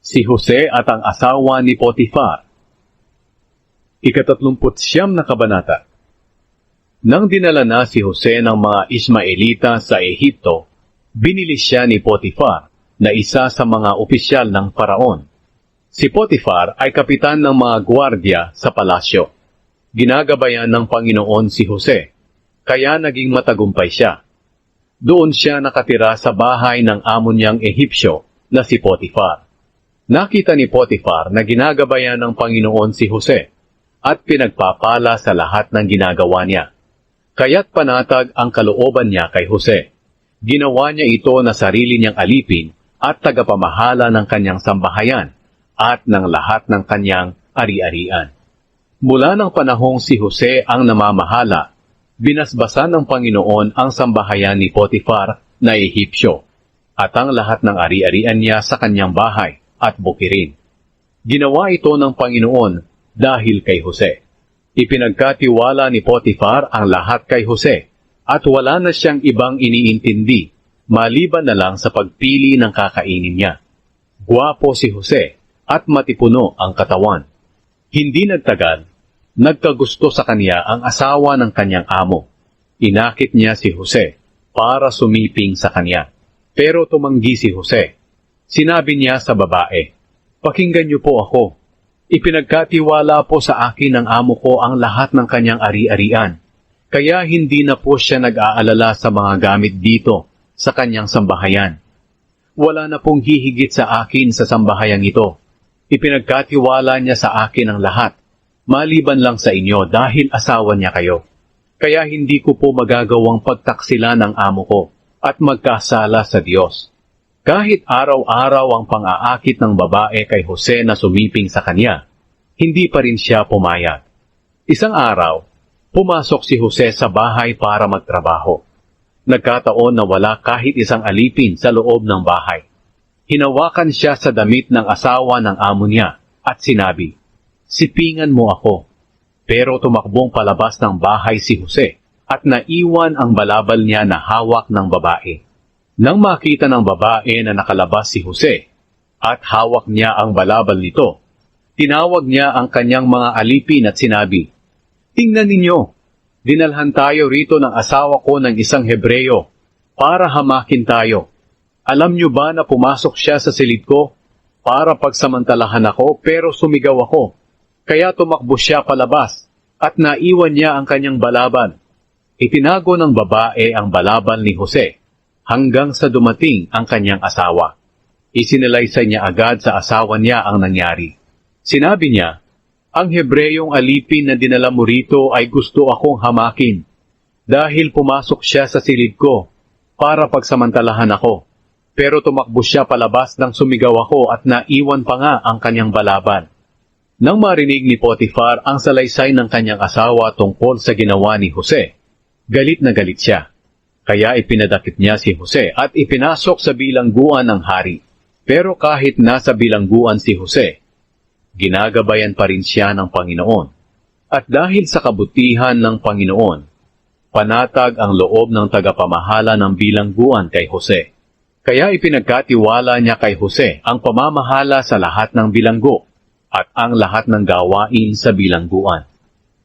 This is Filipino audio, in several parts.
Si Jose at ang asawa ni Potifar. ika-39 na kabanata. Nang dinala na si Jose ng mga Ismaelita sa Ehipto, binili siya ni Potifar na isa sa mga opisyal ng Paraon. Si Potifar ay kapitan ng mga gwardya sa palasyo. Ginagabayan ng Panginoon si Jose, kaya naging matagumpay siya. Doon siya nakatira sa bahay ng amo niyang Ehipsyo na si Potifar. Nakita ni Potifar na ginagabayan ng Panginoon si Jose at pinagpapala sa lahat ng ginagawa niya. Kaya't panatag ang kalooban niya kay Jose. Ginawa niya ito na sarili niyang alipin at tagapamahala ng kanyang sambahayan at ng lahat ng kanyang ari-arian. Mula ng panahong si Jose ang namamahala, binasbasan ng Panginoon ang sambahayan ni Potifar na Ehipsyo at ang lahat ng ari-arian niya sa kanyang bahay at bukirin. Ginawa ito ng Panginoon dahil kay Jose. Ipinagkatiwala ni Potifar ang lahat kay Jose at wala na siyang ibang iniintindi maliban na lang sa pagpili ng kakainin niya. Gwapo si Jose at matipuno ang katawan. Hindi nagtagal, nagkagusto sa kanya ang asawa ng kanyang amo. Inakit niya si Jose para sumiping sa kanya. Pero tumanggi si Jose. Sinabi niya sa babae, "Pakinggan niyo po ako. Ipinagkatiwala po sa akin ng amo ko ang lahat ng kanyang ari-arian. Kaya hindi na po siya nag-aalala sa mga gamit dito sa kanyang sambahayan. Wala na pong hihigit sa akin sa sambahayang ito. Ipinagkatiwala niya sa akin ang lahat, maliban lang sa inyo dahil asawa niya kayo. Kaya hindi ko po magagawang pagtaksila ng amo ko at magkasala sa Diyos." Kahit araw-araw ang pang-aakit ng babae kay Jose na sumiping sa kanya, hindi pa rin siya pumayag. Isang araw, pumasok si Jose sa bahay para magtrabaho. Nagkataon na wala kahit isang alipin sa loob ng bahay. Hinawakan siya sa damit ng asawa ng amo niya at sinabi, "Sipingan mo ako." Pero tumakbong palabas ng bahay si Jose at naiwan ang balabal niya na hawak ng babae. Nang makita ng babae na nakalabas si Jose at hawak niya ang balabal nito, tinawag niya ang kanyang mga alipin at sinabi, "Tingnan ninyo, dinalhan tayo rito ng asawa ko ng isang Hebreyo para hamakin tayo. Alam niyo ba na pumasok siya sa silid ko para pagsamantalahan ako pero sumigaw ako, kaya tumakbo siya palabas at naiwan niya ang kanyang balabal." Itinago ng babae ang balabal ni Jose hanggang sa dumating ang kanyang asawa. Isinalaysay niya agad sa asawa niya ang nangyari. Sinabi niya, "Ang Hebreyong alipin na dinala mo rito ay gusto akong hamakin dahil pumasok siya sa silid ko para pagsamantalahan ako. Pero tumakbo siya palabas nang sumigaw ako at naiwan pa nga ang kanyang balabal." Nang marinig ni Potifar ang salaysay ng kanyang asawa tungkol sa ginawa ni Jose, galit na galit siya. Kaya ipinadakip niya si Jose at ipinasok sa bilangguan ng hari. Pero kahit nasa bilangguan si Jose, ginagabayan pa rin siya ng Panginoon. At dahil sa kabutihan ng Panginoon, panatag ang loob ng tagapamahala ng bilangguan kay Jose. Kaya ipinagkatiwala niya kay Jose ang pamamahala sa lahat ng bilanggo at ang lahat ng gawain sa bilangguan.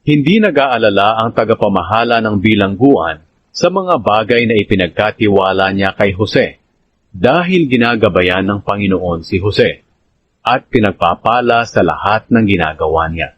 Hindi nag-aalala ang tagapamahala ng bilangguan sa mga bagay na ipinagkatiwala niya kay Jose, dahil ginagabayan ng Panginoon si Jose, at pinagpapala sa lahat ng ginagawa niya.